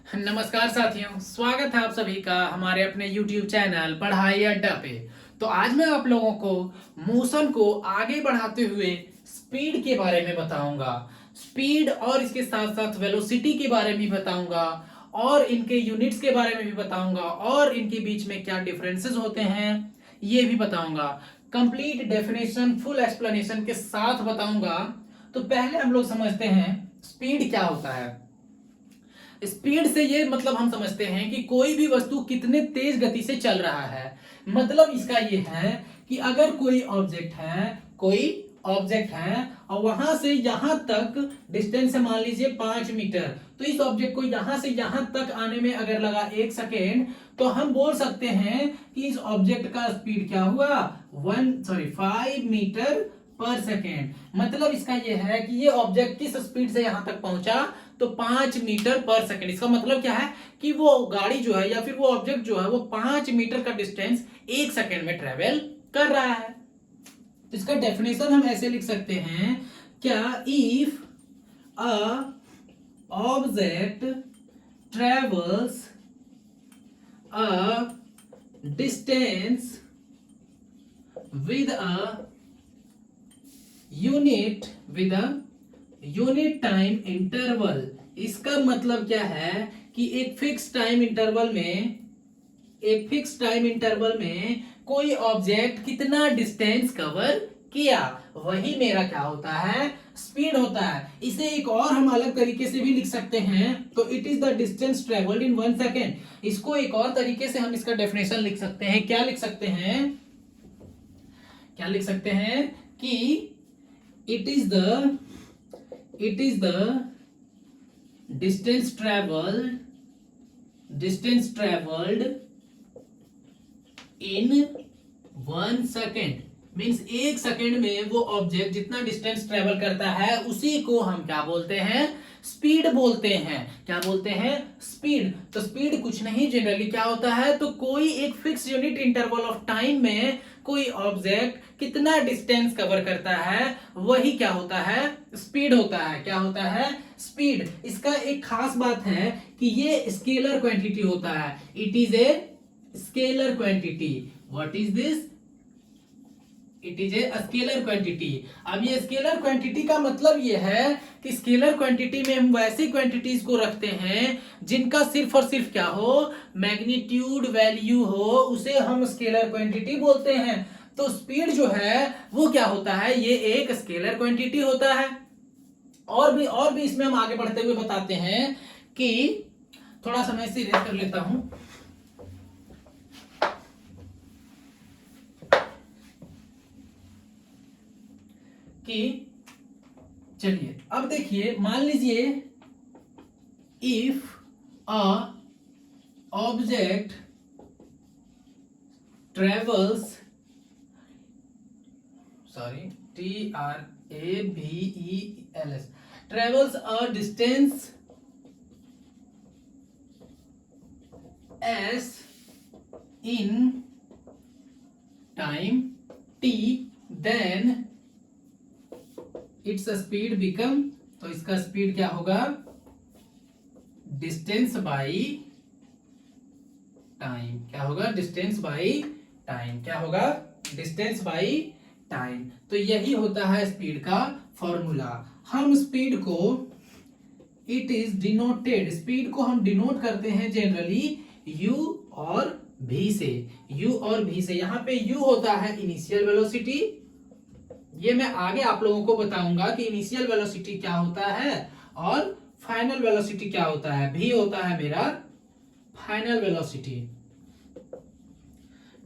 नमस्कार साथियों, स्वागत है आप सभी का हमारे अपने YouTube चैनल पढ़ाई अड्डा पे। तो आज मैं आप लोगों को मोशन को आगे बढ़ाते हुए स्पीड के बारे में बताऊंगा। स्पीड और इसके साथ साथ वेलोसिटी के बारे में भी बताऊंगा और इनके यूनिट्स के बारे में भी बताऊंगा और इनके बीच में क्या डिफरेंसेस होते हैं ये भी बताऊंगा। कंप्लीट डेफिनेशन फुल एक्सप्लेनेशन के साथ बताऊंगा। तो पहले हम लोग समझते हैं स्पीड क्या होता है। स्पीड से ये मतलब हम समझते हैं कि कोई भी वस्तु कितने तेज गति से चल रहा है। मतलब इसका ये है कि अगर कोई ऑब्जेक्ट है और वहां से यहां तक डिस्टेंस है, मान लीजिए 5 मीटर, तो इस ऑब्जेक्ट को यहां से यहां तक आने में अगर लगा 1 सेकेंड, तो हम बोल सकते हैं कि इस ऑब्जेक्ट का स्पीड क्या हुआ, 5 मीटर पर सेकेंड। मतलब इसका यह है कि ये ऑब्जेक्ट किस स्पीड से यहां तक पहुंचा, तो 5 मीटर पर सेकेंड। इसका मतलब क्या है कि वो गाड़ी जो है या फिर वो ऑब्जेक्ट जो है वो 5 मीटर का डिस्टेंस 1 सेकेंड में ट्रेवल कर रहा है। तो इसका डेफिनेशन हम ऐसे लिख सकते हैं, क्या, if a object travels a distance with a unit time interval. इसका मतलब क्या है कि एक फिक्स टाइम इंटरवल में कोई ऑब्जेक्ट कितना डिस्टेंस कवर किया, वही मेरा क्या होता है, स्पीड होता है। इसे एक और हम अलग तरीके से भी लिख सकते हैं, तो it is the distance travelled in 1 second. इसको एक और तरीके से हम इसका डेफिनेशन लिख सकते हैं। क्या लिख सकते हैं कि it is the distance traveled in 1 second. Means 1 second में वो ऑब्जेक्ट जितना डिस्टेंस ट्रेवल करता है उसी को हम क्या बोलते हैं, स्पीड बोलते हैं। क्या बोलते हैं, स्पीड। तो स्पीड कुछ नहीं, जनरली क्या होता है, तो कोई एक fix unit interval of time में कोई ऑब्जेक्ट कितना डिस्टेंस कवर करता है वही क्या होता है, स्पीड होता है। क्या होता है, स्पीड। इसका एक खास बात है कि ये स्केलर क्वांटिटी होता है। It is a scalar quantity. What is this, it is a scalar quantity. अब ये स्केलर क्वांटिटी का मतलब ये है कि स्केलर क्वांटिटी में हम वैसी क्वांटिटीज को रखते हैं जिनका सिर्फ और सिर्फ क्या हो, मैग्नीट्यूड वैल्यू हो, उसे हम स्केलर क्वांटिटी बोलते हैं। तो स्पीड जो है वो क्या होता है, ये एक स्केलर क्वांटिटी होता है। और भी इसमें हम आगे बढ़ते हुए बताते हैं कि थोड़ा सा मैं इसे इरेज कर लेता हूं कि चलिए अब देखिए, मान लीजिए if a object travels, TRAVELS, travels a distance s in time t, then its speed become, तो इसका स्पीड क्या होगा, डिस्टेंस बाई टाइम। क्या होगा, डिस्टेंस बाई टाइम। क्या होगा, डिस्टेंस बाई टाइम। तो यही होता है स्पीड का फॉर्मूला। हम स्पीड को, इट इज डिनोटेड, स्पीड को हम डिनोट करते हैं जनरली u और v से। यहाँ पे u होता है इनिशियल वेलोसिटी। ये मैं आगे आप लोगों को बताऊंगा कि इनिशियल वेलोसिटी क्या होता है और फाइनल वेलोसिटी क्या होता है। v होता है मेरा फाइनल वेलोसिटी।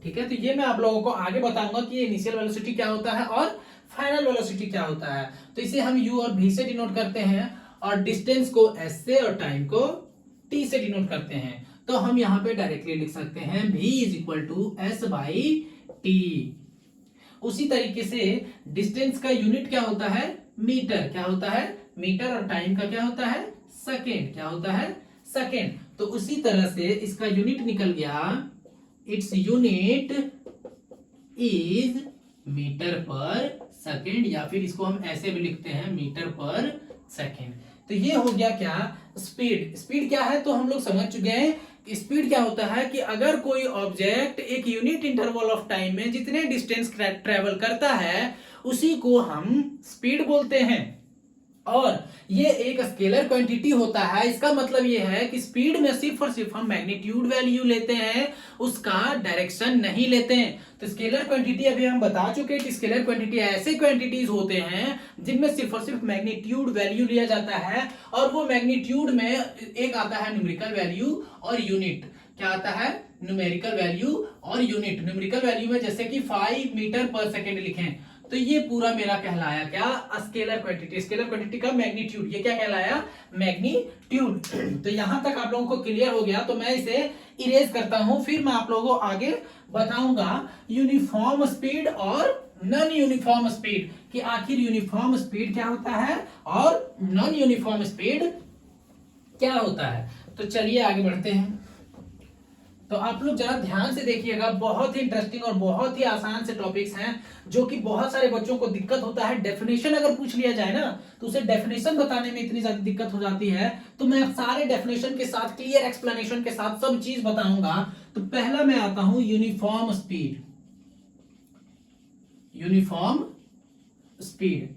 ठीक है, तो ये मैं आप लोगों को आगे बताऊंगा कि इनिशियल वेलोसिटी क्या होता है और फाइनल वेलोसिटी क्या होता है। तो इसे हम u और v से डिनोट करते हैं और डिस्टेंस को s से और टाइम को t से डिनोट करते हैं। तो हम यहाँ पे डायरेक्टली लिख सकते हैं v is equal to s by t. उसी तरीके से डिस्टेंस का यूनिट क्या होता है, मीटर। क्या होता है, मीटर। और टाइम का क्या होता है, सेकेंड। क्या होता है, सेकेंड। तो उसी तरह से इसका यूनिट निकल गया, its unit is metre per second, या फिर इसको हम ऐसे भी लिखते हैं मीटर पर सेकेंड। तो ये हो गया क्या, स्पीड। स्पीड क्या है तो हम लोग समझ चुके हैं कि स्पीड क्या होता है कि अगर कोई ऑब्जेक्ट एक यूनिट इंटरवल ऑफ टाइम में जितने डिस्टेंस ट्रेवल करता है उसी को हम स्पीड बोलते हैं। और ये एक स्केलर क्वांटिटी होता है। इसका मतलब ये है कि स्पीड में सिर्फ और सिर्फ हम मैग्नीट्यूड वैल्यू लेते हैं, उसका डायरेक्शन नहीं लेते हैं। तो स्केलर क्वांटिटी अभी हम बता चुके हैं कि स्केलर क्वांटिटी ऐसे क्वांटिटीज होते हैं जिनमें सिर्फ और सिर्फ मैग्नीट्यूड वैल्यू लिया जाता है, और वो मैग्नीट्यूड में एक आता है न्यूमेरिकल वैल्यू और यूनिट। क्या आता है, न्यूमेरिकल वैल्यू और यूनिट। न्यूमेरिकल वैल्यू में जैसे कि 5 मीटर पर सेकेंड लिखें, तो ये पूरा मेरा कहलाया क्या, स्केलर क्वांटिटी। स्केलर क्वांटिटी का मैग्नीट्यूड, ये क्या कहलाया, मैग्नीट्यूड। तो यहां तक आप लोगों को क्लियर हो गया, तो मैं इसे इरेज करता हूं, फिर मैं आप लोगों को आगे बताऊंगा यूनिफॉर्म स्पीड और नॉन यूनिफॉर्म स्पीड, कि आखिर यूनिफॉर्म स्पीड क्या होता है और नॉन यूनिफॉर्म स्पीड क्या होता है। तो चलिए आगे बढ़ते हैं। तो आप लोग जरा ध्यान से देखिएगा, बहुत ही इंटरेस्टिंग और बहुत ही आसान से टॉपिक्स हैं जो कि बहुत सारे बच्चों को दिक्कत होता है। डेफिनेशन अगर पूछ लिया जाए ना तो उसे डेफिनेशन बताने में इतनी ज्यादा दिक्कत हो जाती है, तो मैं सारे डेफिनेशन के साथ क्लियर एक्सप्लेनेशन के साथ सब चीज बताऊंगा। तो पहला मैं आता हूं यूनिफॉर्म स्पीड। यूनिफॉर्म स्पीड,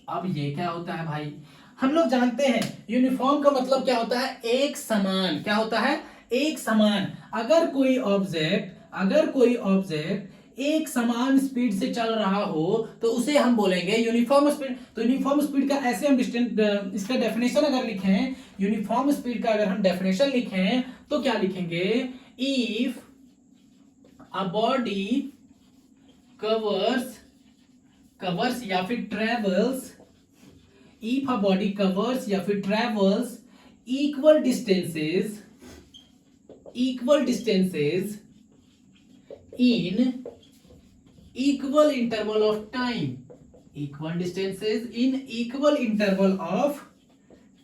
अब ये क्या होता है भाई, हम लोग जानते हैं यूनिफॉर्म का मतलब क्या होता है, एक समान। क्या होता है, एक समान। अगर कोई ऑब्जेक्ट एक समान स्पीड से चल रहा हो तो उसे हम बोलेंगे यूनिफॉर्म स्पीड। तो यूनिफॉर्म स्पीड का ऐसे हम इसका डेफिनेशन अगर लिखें, यूनिफॉर्म स्पीड का अगर हम डेफिनेशन लिखें तो क्या लिखेंगे, इफ अ बॉडी कवर्स या फिर travels, if a body covers या फिर travels equal distances in equal interval of time, equal distances in equal interval of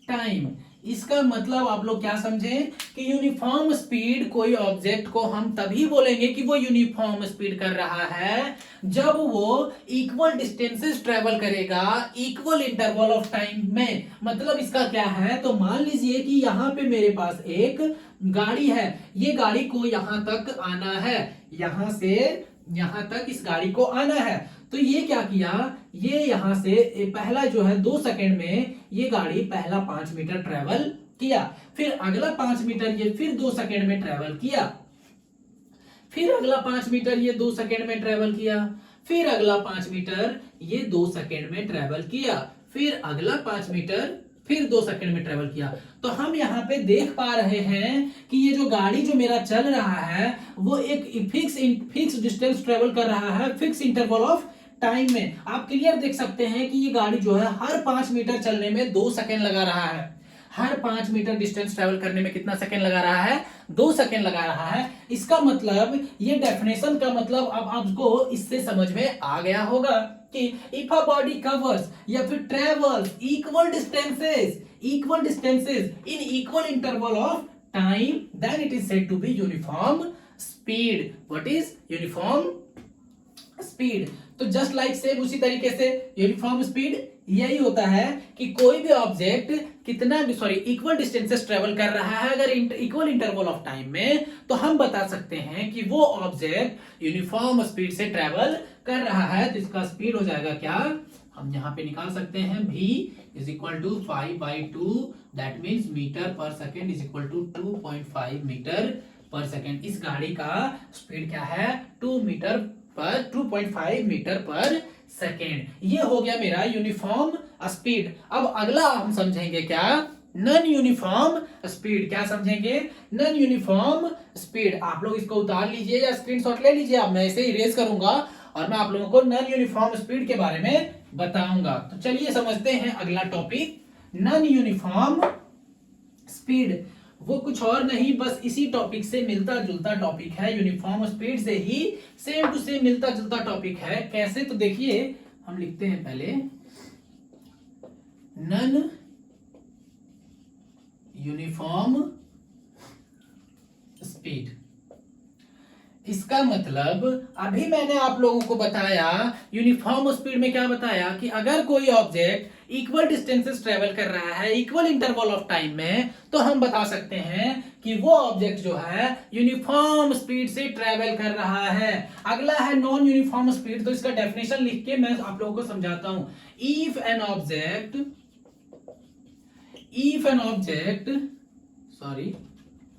time। इसका मतलब आप लोग क्या समझे कि यूनिफॉर्म स्पीड, कोई ऑब्जेक्ट को हम तभी बोलेंगे कि वो यूनिफॉर्म स्पीड कर रहा है जब वो इक्वल डिस्टेंसेस ट्रेवल करेगा इक्वल इंटरवल ऑफ टाइम में। मतलब इसका क्या है, तो मान लीजिए कि यहाँ पे मेरे पास एक गाड़ी है, ये गाड़ी को यहां तक आना है, यहां से यहां तक इस गाड़ी को आना है। तो ये क्या किया, ये यहां से पहला जो है 2 सेकंड में ये गाड़ी पहला 5 मीटर ट्रेवल किया, फिर अगला 5 मीटर ये फिर 2 सेकंड में ट्रेवल किया, फिर अगला 5 मीटर ये 2 सेकंड में ट्रेवल किया, फिर अगला 5 मीटर ये 2 सेकंड में ट्रेवल किया, फिर अगला 5 मीटर फिर 2 सेकंड में ट्रेवल किया। तो हम यहाँ पे देख पा रहे हैं कि ये जो गाड़ी जो मेरा चल रहा है वो एक फिक्स डिस्टेंस ट्रेवल कर रहा है फिक्स इंटरवल ऑफ टाइम में। आप क्लियर देख सकते हैं कि ये गाड़ी जो है हर 5 मीटर चलने में 2 सेकंड लगा रहा है। हर 5 मीटर डिस्टेंस ट्रेवल करने में कितना सेकंड लगा रहा है, 2 सेकंड लगा रहा है। इसका मतलब ये डेफिनेशन का मतलब अब आपको इससे समझ में आ गया होगा कि इफ अ बॉडी कवर्स या फिर travels equal distances in equal interval of time, then it is said to be uniform speed. What is uniform speed? तो जस्ट लाइक सेम उसी तरीके से यूनिफॉर्म स्पीड यही होता है कि कोई भी ऑब्जेक्ट इक्वल डिस्टेंसेस ट्रेवल कर रहा है अगर इक्वल इंटरवल ऑफ टाइम में, तो हम बता सकते हैं कि वो ऑब्जेक्ट यूनिफॉर्म स्पीड से ट्रेवल कर रहा है। तो इसका स्पीड हो जाएगा क्या, हम यहां पे निकाल सकते हैं v is equal to 5/2, that means metre per second is equal to 2.5 metre per second. इस गाड़ी का स्पीड क्या है, 2.5 मीटर पर सेकेंड। ये हो गया मेरा यूनिफॉर्म स्पीड। अब अगला हम समझेंगे क्या, नॉन यूनिफॉर्म स्पीड। क्या समझेंगे, नॉन यूनिफॉर्म स्पीड। आप लोग इसको उतार लीजिए या स्क्रीनशॉट ले लीजिए, अब मैं इसे इरेज करूंगा और मैं आप लोगों को नॉन यूनिफॉर्म स्पीड के बारे में बताऊंगा। तो चलिए समझते हैं अगला टॉपिक, नॉन यूनिफॉर्म स्पीड। वो कुछ और नहीं, बस इसी टॉपिक से मिलता जुलता टॉपिक है। यूनिफॉर्म स्पीड से ही सेम टू सेम मिलता जुलता टॉपिक है। कैसे, तो देखिए हम लिखते हैं पहले नॉन यूनिफॉर्म स्पीड। इसका मतलब अभी मैंने आप लोगों को बताया यूनिफॉर्म स्पीड में क्या बताया कि अगर कोई ऑब्जेक्ट इक्वल डिस्टेंसेस ट्रेवल कर रहा है इक्वल इंटरवल ऑफ टाइम में, तो हम बता सकते हैं कि वो ऑब्जेक्ट जो है यूनिफॉर्म स्पीड से ट्रेवल कर रहा है। अगला है नॉन यूनिफॉर्म स्पीड, तो इसका डेफिनेशन लिख के मैं आप लोगों को समझाता हूं। इफ एन ऑब्जेक्ट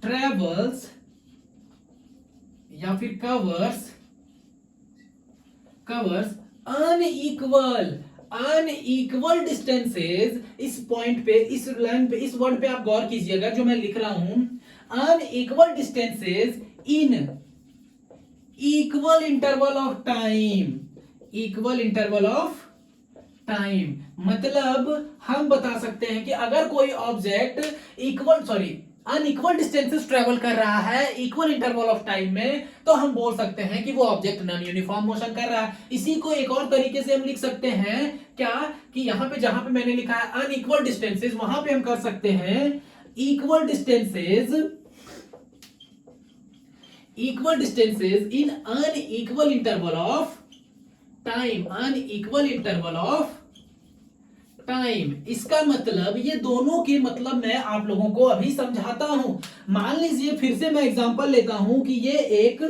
ट्रेवल्स या फिर कवर्स अनइक्वल डिस्टेंसेज, इस पॉइंट पे, इस लाइन पे, इस वर्ड पे आप गौर कीजिएगा जो मैं लिख रहा हूं, unequal distances in equal interval of time. मतलब हम बता सकते हैं कि अगर कोई ऑब्जेक्ट अनइक्वल डिस्टेंसेस ट्रेवल कर रहा है इक्वल इंटरवल ऑफ टाइम में, तो हम बोल सकते हैं कि वो ऑब्जेक्ट नॉन यूनिफॉर्म मोशन कर रहा है। इसी को एक और तरीके से हम लिख सकते हैं क्या, कि यहां पे जहां पे मैंने लिखा है अनइक्वल डिस्टेंसेस, वहां पे हम कर सकते हैं equal distances in unequal interval of time. इसका मतलब, ये दोनों के मतलब मैं आप लोगों को अभी समझाता हूं। मान लीजिए, फिर से मैं एग्जांपल लेता हूं कि ये एक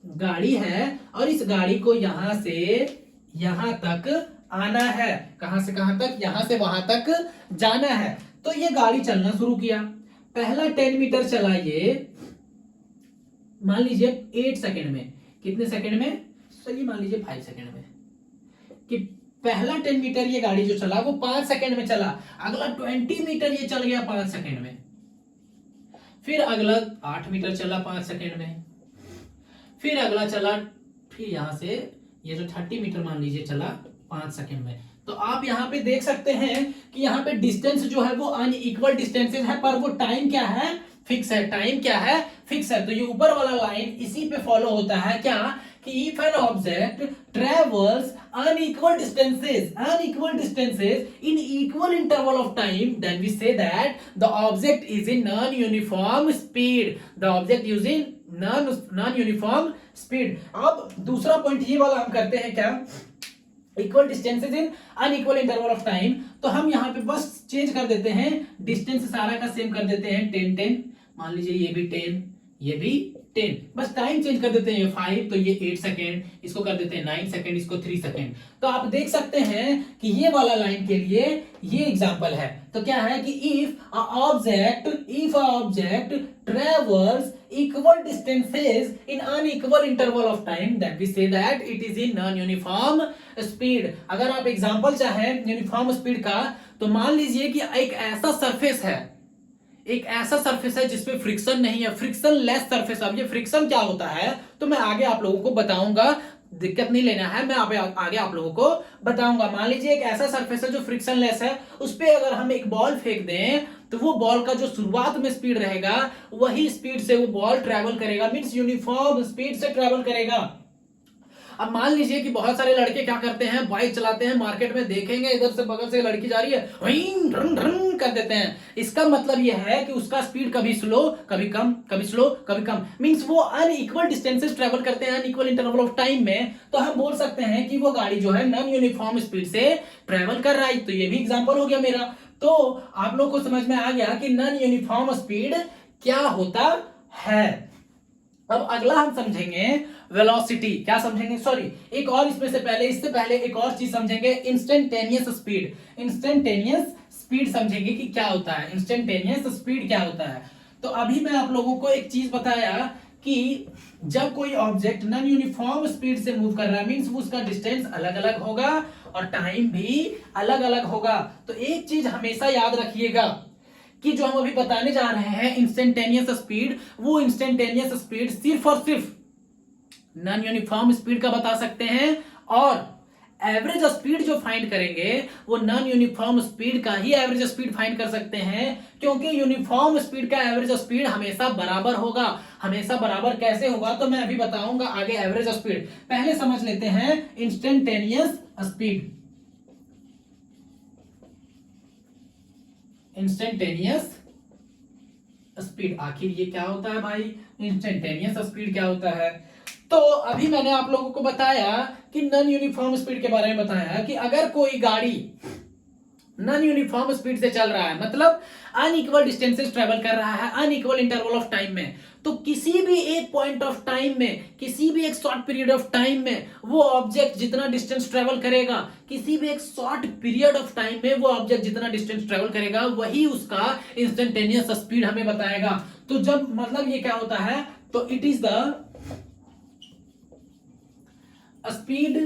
गाड़ी है और इस गाड़ी को यहां से यहां तक आना है। कहां से कहां तक? यहां से वहां तक जाना है। तो ये गाड़ी चलना शुरू किया, पहला 10 मीटर चला, ये मान लीजिए 8 सेकंड में। कितने सेकंड में? चलिए मान लीजिए 5 सेकंड में। कि पहला 10 मीटर ये गाड़ी जो चला वो 5 सेकंड में चला, अगला 20 मीटर ये चल गया 5 सेकंड में, फिर अगला 8 मीटर चला 5 सेकंड में, फिर अगला चला, फिर यहां से ये जो 30 मीटर मान लीजिए चला 5 सेकंड में। तो आप यहां पे देख सकते हैं कि यहां पे डिस्टेंस जो है वो अनइक्वल डिस्टेंसेस है, पर वो टाइम क्या है? फिक्स है। टाइम क्या है? फिक्स है। तो ये ऊपर वाला लाइन इसी पे फॉलो होता है क्या, कि if an object travels unequal distances in equal interval of time, then we say that the object is in non-uniform speed. The object is in non-uniform speed. अब दूसरा पॉइंट ये वाला हम करते हैं क्या, equal distances in unequal interval of time. तो हम यहाँ पे बस चेंज कर देते हैं, डिस्टेंस सारा का सेम कर देते हैं, 10 मान लीजिए, ये भी 10, ये भी 10, बस टाइम चेंज कर देते हैं। ये 5 तो ये 8 सेकेंड, इसको कर देते हैं 9 सेकेंड, इसको 3 सेकेंड। तो आप देख सकते हैं कि ये वाला लाइन के लिए ये एग्जांपल है। तो क्या है कि if a object travels equal distances in unequal interval of time, then we say that it is in non uniform speed. अगर आप एग्जांपल चाहें यूनिफॉर्म स्पीड का, तो मान लीजिए कि एक ऐसा सरफेस है जिसपे फ्रिक्शन नहीं है, फ्रिक्शन लेस सरफेस। अब ये फ्रिक्शन क्या होता है तो मैं आगे आप लोगों को बताऊंगा, दिक्कत नहीं लेना है, मैं आगे आप लोगों को बताऊंगा। मान लीजिए एक ऐसा सरफेस है जो फ्रिक्शन लेस है, उस पे अगर हम एक बॉल फेंक दें तो वो बॉल का जो शुरुआत में स्पीड रहेगा वही स्पीड से वो बॉल ट्रेवल करेगा, मींस यूनिफॉर्म स्पीड से ट्रेवल करेगा। अब मान लीजिए कि बहुत सारे लड़के क्या करते हैं, बाइक चलाते हैं, मार्केट में देखेंगे इधर से बगल से लड़की जा रही है, वहीं ढन ढन कर देते हैं। इसका मतलब यह है कि उसका स्पीड कभी स्लो कभी कम, कभी स्लो कभी कम, मींस वो अनइक्वल डिस्टेंसेस ट्रेवल करते हैं अनइक्वल इंटरवल ऑफ टाइम में। तो हम बोल सकते हैं कि वो गाड़ी जो है नॉन यूनिफॉर्म स्पीड से ट्रेवल कर रहा है। तो ये भी एग्जाम्पल हो गया मेरा। तो आप लोग को समझ में आ गया कि नॉन यूनिफॉर्म स्पीड क्या होता है। अब अगला हम समझेंगे वेलोसिटी। क्या समझेंगे? सॉरी, एक और इससे पहले एक और चीज समझेंगे, इंस्टेंटेनियस स्पीड समझेंगे कि क्या होता है, इंस्टेंटेनियस स्पीड क्या होता है। तो अभी मैं आप लोगों को एक चीज बताया कि जब कोई ऑब्जेक्ट नॉन यूनिफॉर्म स्पीड से मूव कर रहा है, मींस उसका डिस्टेंस अलग अलग होगा और टाइम भी अलग अलग होगा। तो एक चीज हमेशा याद रखिएगा कि जो हम अभी बताने जा रहे हैं इंस्टेंटेनियस स्पीड, वो इंस्टेंटेनियस स्पीड सिर्फ और सिर्फ नॉन यूनिफॉर्म स्पीड का बता सकते हैं, और एवरेज स्पीड जो फाइंड करेंगे वो नॉन यूनिफॉर्म स्पीड का ही एवरेज स्पीड फाइंड कर सकते हैं, क्योंकि यूनिफॉर्म स्पीड का एवरेज स्पीड हमेशा बराबर होगा। हमेशा बराबर कैसे होगा तो मैं अभी बताऊंगा आगे। एवरेज स्पीड पहले समझ लेते हैं, इंस्टेंटेनियस स्पीड। इंस्टेंटेनियस स्पीड आखिर ये क्या होता है भाई? इंस्टेंटेनियस स्पीड क्या होता है? तो अभी मैंने आप लोगों को बताया कि नॉन यूनिफॉर्म स्पीड के बारे में बताया कि अगर कोई गाड़ी नॉन यूनिफॉर्म स्पीड से चल रहा है, मतलब अनइक्वल डिस्टेंसेस ट्रेवल कर रहा है अनइक्वल इंटरवल ऑफ टाइम में, तो किसी भी एक पॉइंट ऑफ टाइम में, किसी भी एक शॉर्ट पीरियड ऑफ टाइम में वो ऑब्जेक्ट जितना डिस्टेंस ट्रेवल करेगा, किसी भी एक शॉर्ट पीरियड ऑफ टाइम में वो ऑब्जेक्ट जितना डिस्टेंस ट्रेवल करेगा वही उसका इंस्टेंटेनियस स्पीड हमें बताएगा। तो जब मतलब ये क्या होता है, तो it is the speed,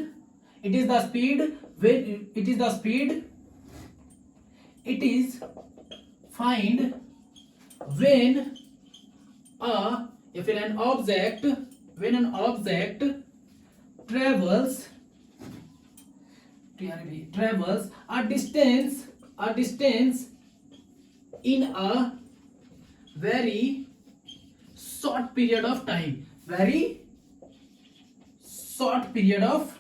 it is the speed when it is the speed it is find when if an object travels a distance in a very short period of time, very short period of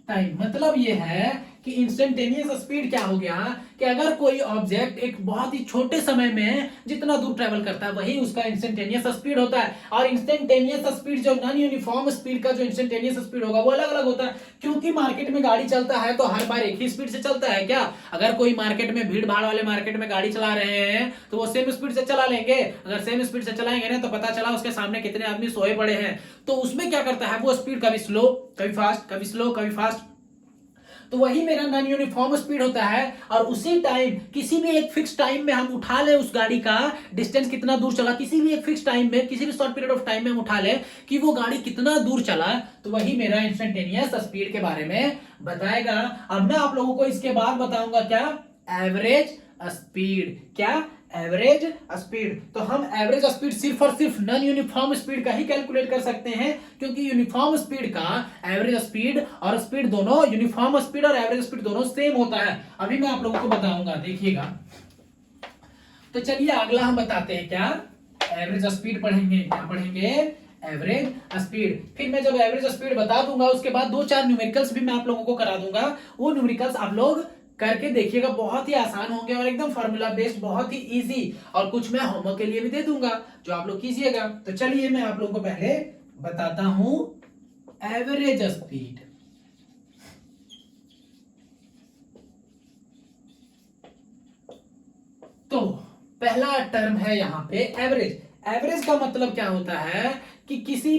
time. मतलब ये है कि instantaneous speed क्या हो गया कि अगर कोई ऑब्जेक्ट एक बहुत ही छोटे समय में जितना दूर ट्रेवल करता है वही उसका इंस्टेंटेनियस स्पीड होता है। और इंस्टेंटेनियस स्पीड जो नॉन यूनिफॉर्म स्पीड का जो इंस्टेंटेनियस स्पीड होगा वो अलग अलग होता है, क्योंकि मार्केट में गाड़ी चलता है तो हर बार एक ही स्पीड से चलता है क्या? अगर कोई मार्केट में भीड़ भाड़ वाले मार्केट में गाड़ी चला रहे हैं तो वो सेम स्पीड से चला लेंगे। अगर सेम स्पीड से चलाएंगे ना तो पता चला उसके सामने कितने आदमी सोए पड़े हैं, तो उसमें क्या करता है वो स्पीड कभी स्लो कभी फास्ट, कभी स्लो कभी फास्ट। तो वही मेरा नॉन यूनिफॉर्म स्पीड होता है। और उसी टाइम किसी भी एक फिक्स टाइम में हम उठा ले उस गाड़ी का डिस्टेंस कितना दूर चला, किसी भी एक फिक्स टाइम में, किसी भी शॉर्ट पीरियड ऑफ टाइम में हम उठा ले कि वो गाड़ी कितना दूर चला, तो वही मेरा इंस्टेंटेनियस स्पीड के बारे में बताएगा। अब मैं आप लोगों को इसके बाद बताऊंगा क्या, एवरेज स्पीड। क्या? Average speed. तो हम एवरेज स्पीड सिर्फ और सिर्फ नॉन यूनिफॉर्म स्पीड का ही कैलकुलेट कर सकते हैं, क्योंकि यूनिफॉर्म स्पीड का एवरेज स्पीड और स्पीड दोनों, यूनिफॉर्म स्पीड और एवरेज स्पीड दोनों सेम होता है। अभी मैं आप लोगों को बताऊंगा, देखिएगा। तो चलिए अगला हम बताते हैं क्या, एवरेज स्पीड पढ़ेंगे। क्या पढ़ेंगे? Average speed. फिर मैं जब एवरेज स्पीड बता दूंगा उसके बाद 2-4 न्यूमेरिकल्स भी मैं आप लोगों को करा दूंगा। वो न्यूमेरिकल्स आप लोग करके देखिएगा, बहुत ही आसान होंगे और एकदम फार्मूला बेस्ड, बहुत ही इजी। और कुछ मैं होमवर्क के लिए भी दे दूंगा जो आप लोग कीजिएगा। तो चलिए मैं आप लोगों को पहले बताता हूं एवरेज स्पीड। तो पहला टर्म है यहां पे एवरेज। एवरेज का मतलब क्या होता है कि किसी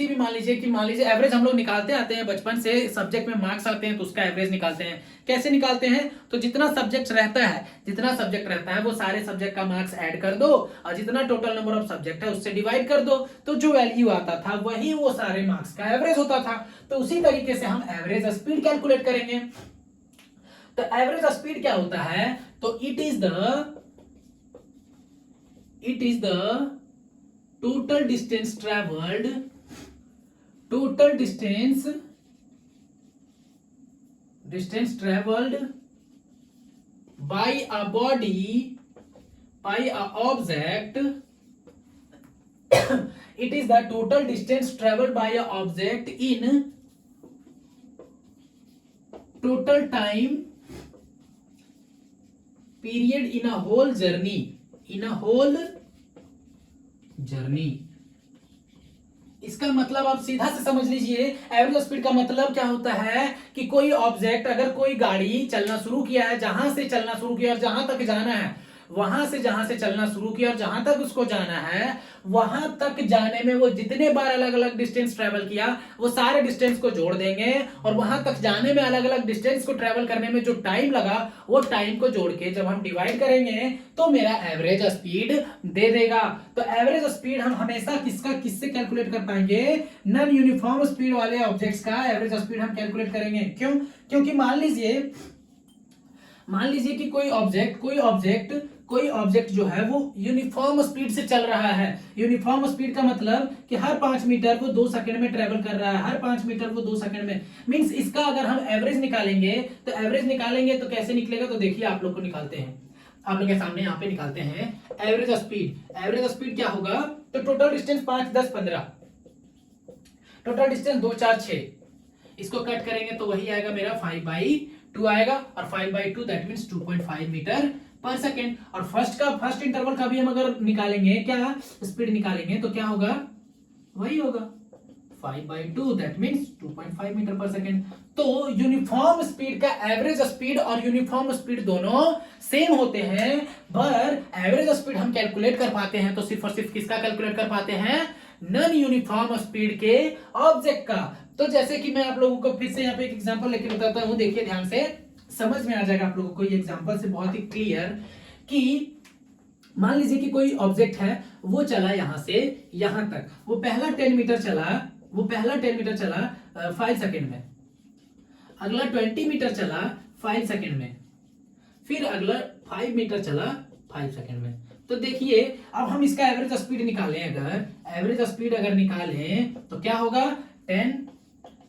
भी मान लीजिए एवरेज हम लोग निकालते आते हैं बचपन से, सब्जेक्ट में मार्क्स आते हैं तो उसका एवरेज निकालते हैं। कैसे निकालते हैं? तो जितना सब्जेक्ट रहता है वो सारे सब्जेक्ट का मार्क्स ऐड कर दो और जितना टोटल नंबर ऑफ सब्जेक्ट है उससे डिवाइड कर दो, तो जो वैल्यू आता था वही वो सारे मार्क्स का एवरेज होता था। तो उसी तरीके से हम एवरेज स्पीड कैलकुलेट करेंगे। तो एवरेज स्पीड क्या होता है? तो it is the total distance traveled by a body, by a object it is the total distance traveled by a object in total time period in a whole journey। इसका मतलब आप सीधा से समझ लीजिए, एवरेज स्पीड का मतलब क्या होता है कि कोई ऑब्जेक्ट, अगर कोई गाड़ी चलना शुरू किया है, जहां से चलना शुरू किया और जहां तक जाना है, वहां से जहां से चलना शुरू किया और जहां तक उसको जाना है, वहां तक जाने में वो जितने बार अलग अलग डिस्टेंस ट्रेवल किया वो सारे डिस्टेंस को जोड़ देंगे, और वहां तक जाने में अलग अलग डिस्टेंस को ट्रेवल करने में जो टाइम लगा वो टाइम को जोड़ के जब हम डिवाइड करेंगे तो मेरा एवरेज स्पीड दे देगा। तो एवरेज स्पीड हम हमेशा किससे कैलकुलेट कर पाएंगे? नॉन यूनिफॉर्म स्पीड वाले ऑब्जेक्ट्स का एवरेज स्पीड हम कैलकुलेट करेंगे। क्यों? क्योंकि मान लीजिए कि कोई ऑब्जेक्ट जो है वो यूनिफॉर्म स्पीड से चल रहा है। यूनिफॉर्म स्पीड का मतलब कि हर 5 मीटर वो 2 सेकंड में ट्रेवल कर रहा है, हर 5 मीटर वो 2 सेकंड में। मींस इसका अगर हम एवरेज निकालेंगे तो कैसे निकलेगा? तो देखिए आप लोग को निकालते हैं, आप लोग के सामने यहाँ पे निकालते हैं एवरेज स्पीड। एवरेज स्पीड क्या होगा? तो टोटल डिस्टेंस 5, 10, 15, टोटल डिस्टेंस 2, 4, 6, इसको कट करेंगे तो वही आएगा मेरा 5/2 आएगा, और 5/2 that means 2.5 metre per second. और फर्स्ट इंटरवल का भी हम अगर निकालेंगे, क्या स्पीड निकालेंगे, तो क्या होगा? वही होगा 5/2 that means 2.5 metre per second. तो यूनिफॉर्म स्पीड का एवरेज स्पीड और यूनिफॉर्म स्पीड दोनों सेम होते हैं, पर एवरेज स्पीड हम कैलकुलेट कर पाते हैं तो सिर्फ और सिर्फ किसका कैलकुलेट कर पाते हैं, नॉन यूनिफॉर्म स्पीड के ऑब्जेक्ट का। तो जैसे कि मैं आप लोगों को फिर से यहाँ पे एक एग्जांपल लेके बताता हूँ, देखिए ध्यान से, समझ में आ जाएगा आप लोगों को ये एग्जांपल से बहुत ही क्लियर। कि मान लीजिए कि कोई ऑब्जेक्ट है, वो चला यहां से यहां तक, वो पहला 10 मीटर चला 5 सेकेंड में, अगला 20 मीटर चला 5 सेकेंड में, फिर अगला 5 मीटर चला 5 सेकेंड में। तो देखिए अब हम इसका एवरेज स्पीड निकालें, अगर निकालें तो क्या होगा, 10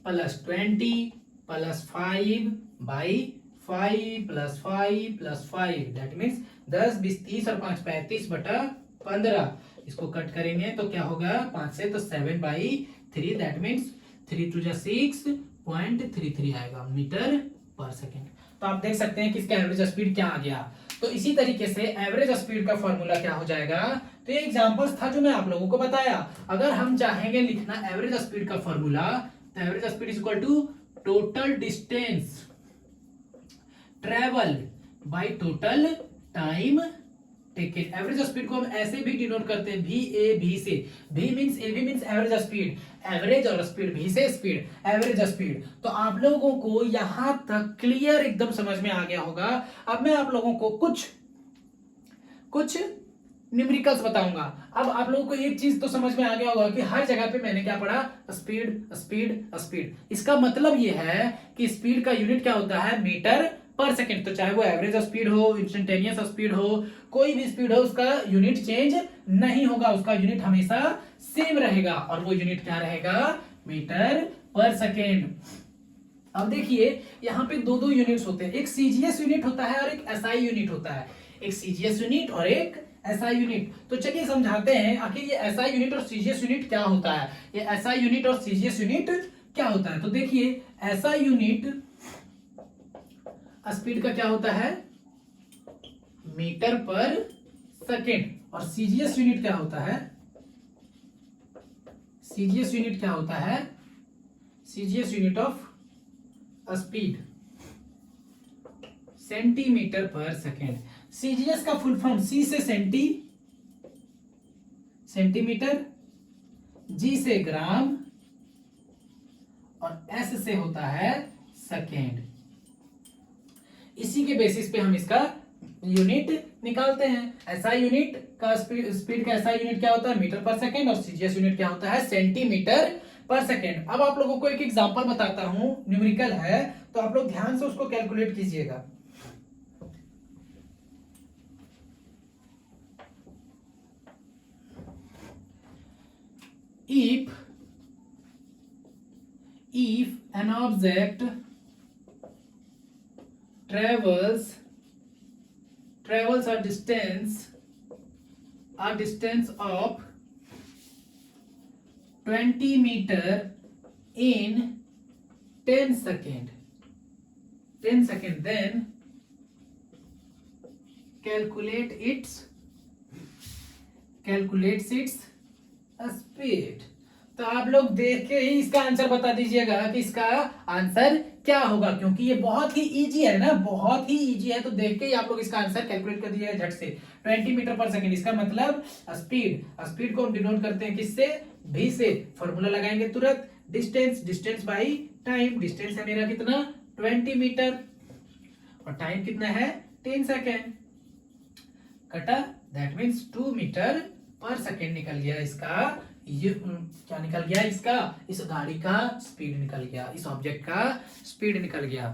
+ 20 + 5/5 + 5 + 5 दैट मीन्स 10 20 30 और 5 35/15। इसको कट करेंगे तो क्या होगा, 5 से तो 7/3 दैट मीन्स 3 × 6.33 आएगा मीटर पर सेकेंड। तो आप देख सकते हैं कि इसका एवरेज स्पीड क्या आ गया। तो इसी तरीके से एवरेज स्पीड का फॉर्मूला क्या हो जाएगा। तो ये एग्जांपल्स था जो मैं आप लोगों को बताया। अगर हम चाहेंगे लिखना एवरेज स्पीड का फॉर्मूला, तो average speed is equal to total distance travel by total time taken. Average speed को हम ऐसे भी डिनोट करते हैं, VAB से। V means AB means average speed, average और स्पीड, V से स्पीड, एवरेज स्पीड। तो आप लोगों को यहां तक क्लियर एकदम समझ में आ गया होगा। अब मैं आप लोगों को कुछ न्यूमेरिकल्स बताऊंगा। अब आप लोगों को एक चीज तो समझ में आ गया होगा कि हर जगह पे मैंने क्या पढ़ा, स्पीड स्पीड स्पीड। इसका मतलब ये है कि स्पीड का यूनिट क्या होता है, मीटर पर सेकेंड। तो चाहे वो एवरेज स्पीड हो, इंस्टेंटेनियस स्पीड हो, कोई भी स्पीड हो, उसका यूनिट चेंज नहीं होगा, उसका यूनिट हमेशा सेम रहेगा। और वो यूनिट क्या रहेगा, मीटर पर सेकेंड। अब देखिए यहाँ पे दो यूनिट्स होते हैं, एक सीजीएस यूनिट होता है और एक एसआई यूनिट होता है। एक सीजीएस यूनिट और एक एसआई यूनिट। तो चलिए समझाते हैं आखिर ये एसआई यूनिट और सीजीएस यूनिट क्या होता है, ये एसआई यूनिट और सीजीएस यूनिट क्या होता है। तो देखिए एसआई यूनिट स्पीड का क्या होता है, मीटर पर सेकेंड। और सीजीएस यूनिट क्या होता है, CGS unit of speed centimetre पर सेकेंड। सीजीएस का फुल फॉर्म, सी से सेंटीमीटर, जी से ग्राम और एस से होता है सेकेंड। इसी के बेसिस पे हम इसका यूनिट निकालते हैं। एसआई यूनिट का स्पीड का एसआई यूनिट क्या होता है, मीटर पर सेकेंड, और सीजीएस यूनिट क्या होता है, सेंटीमीटर पर सेकेंड। अब आप लोगों को एक एग्जांपल बताता हूं, न्यूमेरिकल है, तो आप लोग ध्यान से उसको कैलकुलेट कीजिएगा। if an object travels a distance of 20 meter in 10 second, then calculates its speed। तो आप लोग देख के ही इसका आंसर बता दीजिएगा कि इसका आंसर क्या होगा, क्योंकि ये बहुत ही इजी है ना, बहुत ही इजी है। तो देख के ही आप लोग इसका आंसर कैलकुलेट कर दीजिएगा झट से। 20 मीटर पर सेकेंड, इसका मतलब स्पीड को हम डिनोट करते हैं किससे, V से। फॉर्मूला लगाएंगे तुरंत, डिस्टेंस बाई टाइम। डिस्टेंस है मेरा कितना, 20 मीटर, और टाइम कितना है, 10 सेकेंड। कटा, that means 2 metre per second निकल गया इसका। ये क्या निकल गया, इसका, इस गाड़ी का स्पीड निकल गया, इस ऑब्जेक्ट का स्पीड निकल गया।